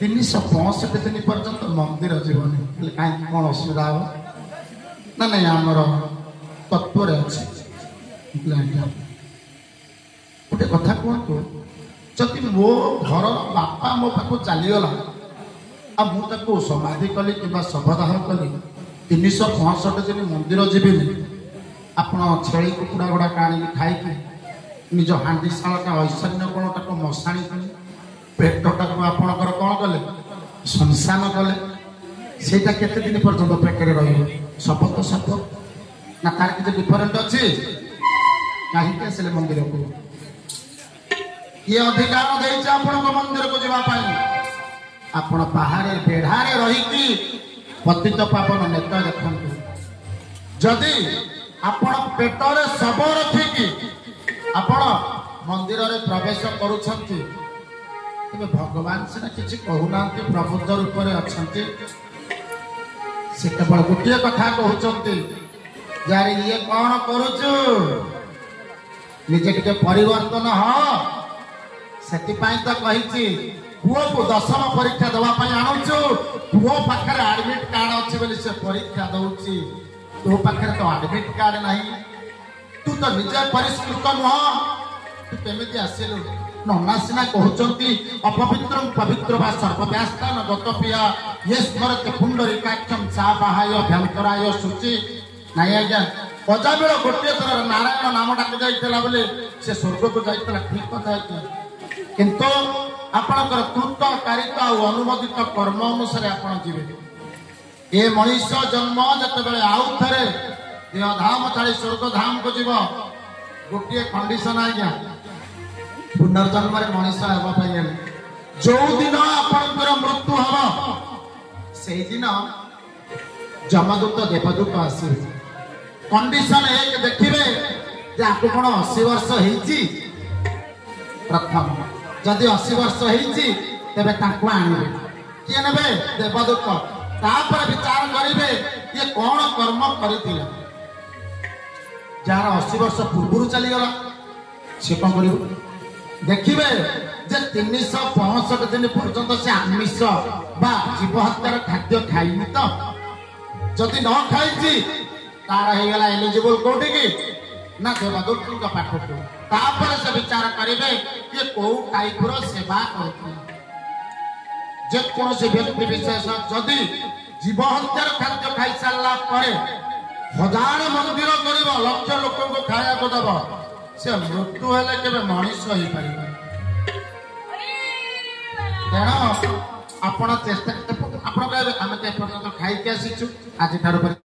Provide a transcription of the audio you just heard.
365 दिन पर्यंत मंदिर जीवनी कहीं कौन असुविधा हो ना नहीं आमर तत्व अच्छे गोटे कथा कहतु जदि मो घर बापा मो पाख चलीगला आ मुझे समाधि कली कि शवदाह कली 365 दिन मंदिर जीविनी आपण छेली कुकुड़ा गुड़ा काणी खाई निज हांडीशाला ऐश्वर्य कोणटा मशाणी पेटटा को आपणकर कौन कले संसान कले सेटा केते दिन पर्यंत पेटरे रहिबो सप तो सप ना तार किछ डिफरेंट अछि काहे के से मंदिर को ये अधिकार देइछ आपण को मंदिर को जीवा पाई आपण पहाड़े बेढ़ारे रही की पतित पावन नेता देखंतु जदि आपण पेटरे सब रखिकी आपण मंदिर रे प्रवेश करूछंती तेरे भगवान सीना किसी कहूना प्रबुद्ध रूप में अच्छा से केवल गोटे कथा कहते यार ये कौन करुचु निजे टे परिवर्तन हाँ से तो कही पुओ को 10वीं परीक्षा देवाई आणुचु पुओ पाखे आडमिट कार्ड अच्छी बोली से परीक्षा दौची तो पाखे तो आडमिट कार्ड नहीं तू तो निजे परिष्कृत नुह तू केमी आसिलु नना सीना कहते अपवित्र पवित्र व सर्वव्यास्थान गतपिया ये स्मरते पुंडरीकाक्षम साबाहाय भयंकराय शुचि नाई आज्ञा अजाबेल गोटे थर नारायण नाम डाक जाइला बोले से स्वर्ग को जाइला ठीक कथा किंतु आपणकर कृत कारिता और अनुमोदित कर्म अनुसार आपण जीवे ए मनीष जन्म जिते आउ थे देह धाम छाड़ी स्वर्ग धाम को जीव गोटे कंडीशन आज्ञा पुनर्जन्म मनीष होगा जो दिन आपंकर मृत्यु हम से दिन जमदूत देवदूत आसे कंडीशन एक देखिए आपको कौन 80 वर्ष होती प्रथम जदि 80 वर्ष होती तेरे आने किए ने देवदूत तापर विचार करेंगे ये कौन कर्म करती जार 80 वर्ष पूर्व चलीगला सी कौन कर देखिए जे 365 दिन पर्यंत से आमिष बा जीव हत्यार खाद्य खाइनी तो जदि न खाई तार होगला एलिजिबल कौटी की ना देवदूत पाठ को तापर से विचार करेंगे ये कौ टाइप सेवा करते व्यक्ति विशेष जदि जीव हत्यार खाद्य खाई सारा पर 1000 मंदिर कर लक्ष लोक खाया को दब से मृत्यु हेले केबे मनीष हो पारि तेणु आपण चेष्टा आपण आम खाई के आसीचु आज ठार